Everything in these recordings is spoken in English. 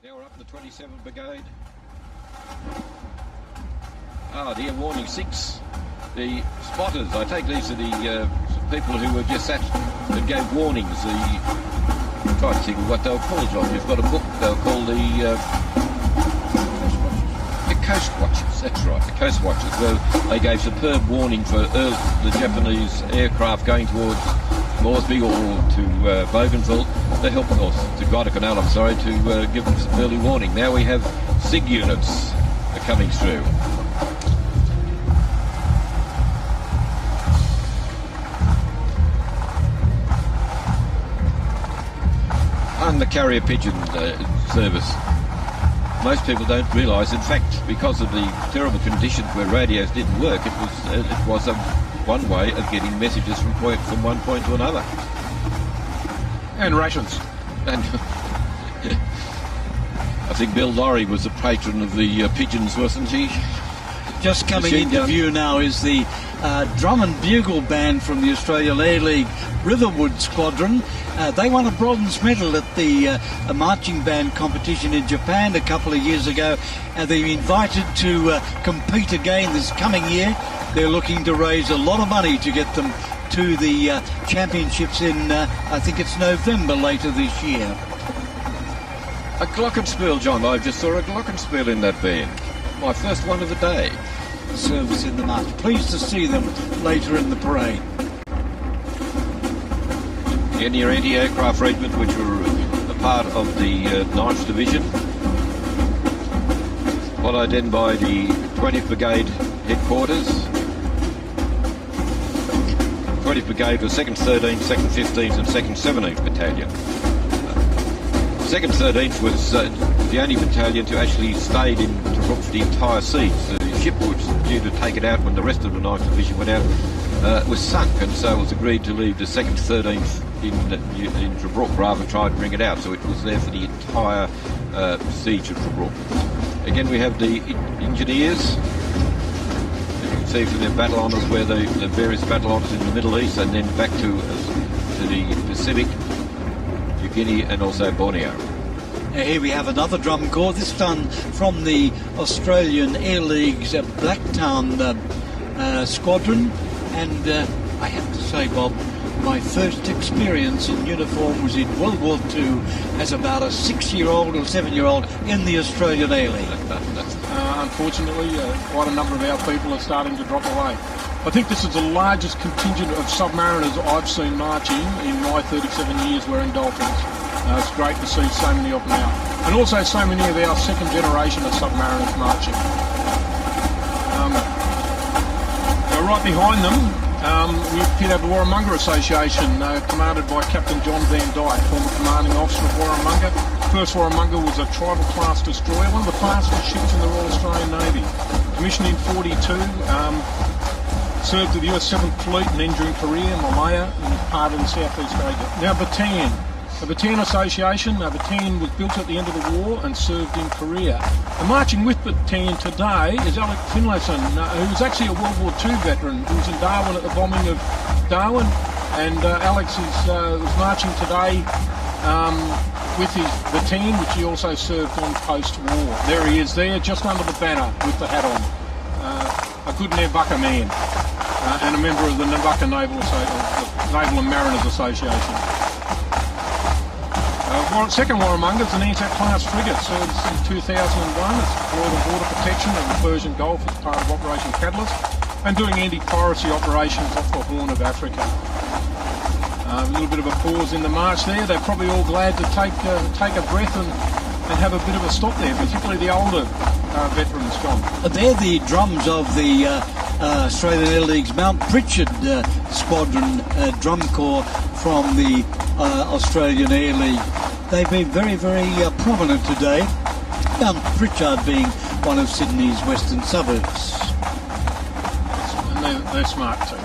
Now we're up to the 27th Brigade. Ah, dear, warning 6. The spotters, I take these are the people who were just sat and gave warnings. I'm trying to think of what they were called, John. You've got a book they were called the Coast Watchers, that's right, the Coast Watchers. Well, they gave superb warning for the Japanese aircraft going towards Moresby or to Bougainville. They helped us, to Guadalcanal, I'm sorry, to give them some early warning. Now we have SIG units are coming through. And the carrier pigeon service. Most people don't realise, in fact, because of the terrible conditions where radios didn't work, it was one way of getting messages from one point to another. And rations. And I think Bill Laurie was the patron of the pigeons, wasn't he? Just coming into view now is the drum and bugle band from the Australian Air League Riverwood Squadron. They won a bronze medal at the marching band competition in Japan a couple of years ago. They're invited to compete again this coming year. They're looking to raise a lot of money to get them to the championships in, I think it's November later this year. A glockenspiel, John. I just saw a glockenspiel in that band. My first one of the day. Service in the march. Pleased to see them later in the parade. The anti-aircraft regiment, which were a part of the 9th Division, followed then by the 20th Brigade headquarters. 20th Brigade was 2nd 13th, 2nd 15th and 2nd 17th Battalion. 2nd 13th was the only battalion to actually stayed in Tobruk for the entire siege. The ship was due to take it out when the rest of the 9th Division went out, was sunk, and so it was agreed to leave the 2nd 13th in Tobruk rather than try to bring it out, so it was there for the entire siege of Tobruk. Again, we have the engineers. You can see from their battle honours where the various battle honours in the Middle East, and then back to the Pacific, New Guinea and also Borneo. Here we have another drum corps, this time from the Australian Air League's Blacktown Squadron, and I have to say, Bob, my first experience in uniform was in World War II as about a 6-year-old or 7-year-old in the Australian Air League. Unfortunately, quite a number of our people are starting to drop away. I think this is the largest contingent of submariners I've seen marching in my 37 years wearing Dolphins. It's great to see so many of them out. And also so many of our second generation of submariners marching. Right behind them, we appear to have the Warramunga Association, commanded by Captain John Van Dyke, former commanding officer of Warramunga. First Warramunga was a tribal class destroyer, one of the fastest ships in the Royal Australian Navy. Commissioned in 42, served with the US 7th Fleet and then during Korea, Malaya, and was part of the Southeast Asia. Now Bataan. The Bataan Association, Bataan was built at the end of the war and served in Korea. And marching with Bataan today is Alec Finlayson, who was actually a World War II veteran. He was in Darwin at the bombing of Darwin, and Alex was marching today with his Bataan, which he also served on post-war. There he is there, just under the banner with the hat on. A good Nambucca man, and a member of the Nambucca Naval and Mariners Association. Second Warramunga is an ANZAC class frigate, served since 2001. It's deployed on border protection of the Persian Gulf as part of Operation Catalyst and doing anti-piracy operations off the Horn of Africa. A little bit of a pause in the march there. They're probably all glad to take a breath and have a bit of a stop there, particularly the older veterans, John. They're the drums of the Australian Air League's Mount Pritchard Squadron drum corps from the Australian Air League. They've been very, very prominent today, Mount Pritchard being one of Sydney's western suburbs. And they're smart too.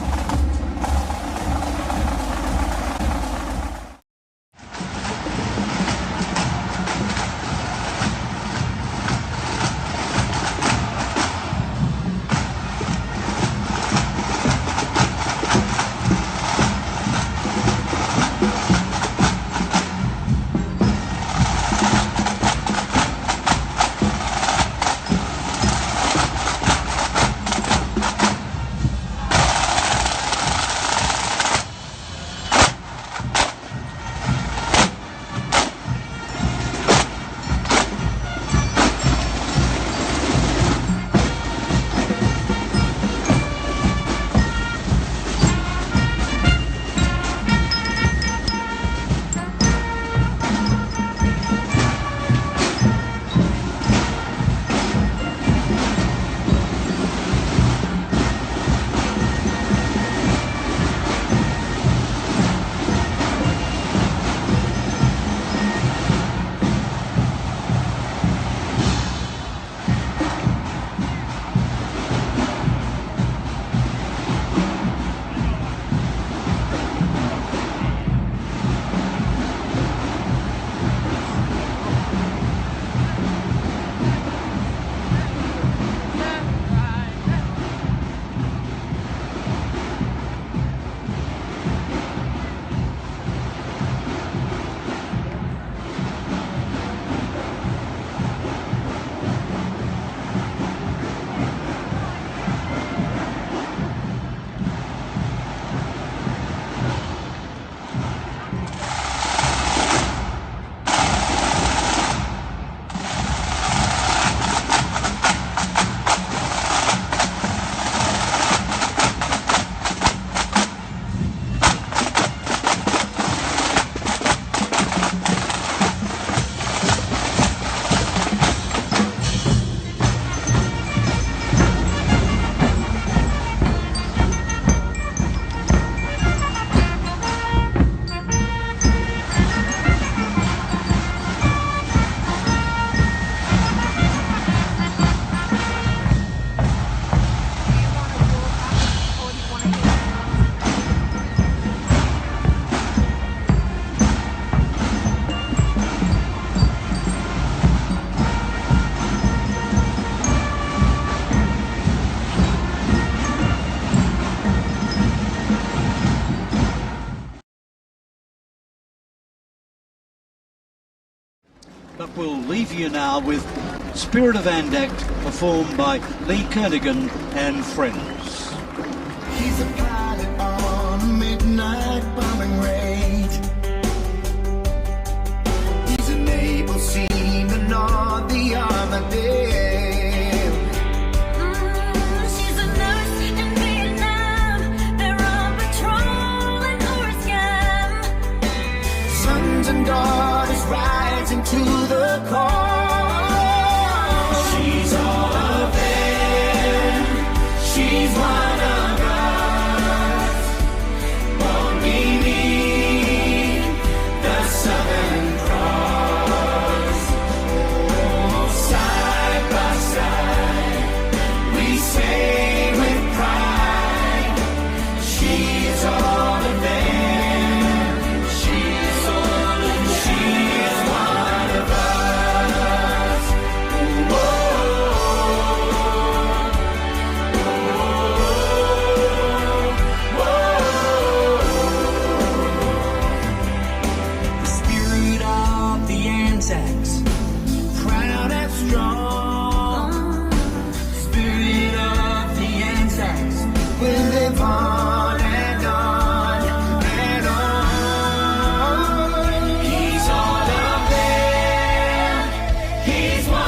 but we'll leave you now with Spirit of Anzac, performed by Lee Kernaghan and friends. He's a pilot on a midnight bombing raid. He's an able seaman on the Armadale. She's a nurse in Vietnam. They're on patrol in Oregon. Sons and daughters rising to the call. She's all of them. She's one of us. Born beneath the Southern Cross. Oh, side by side, we say with pride, she's all of them. She's all of them. She's one of us. The spirit of the Anzacs, proud and strong. Spirit of the Anzacs will live on and on and on. He's all of them. He's one.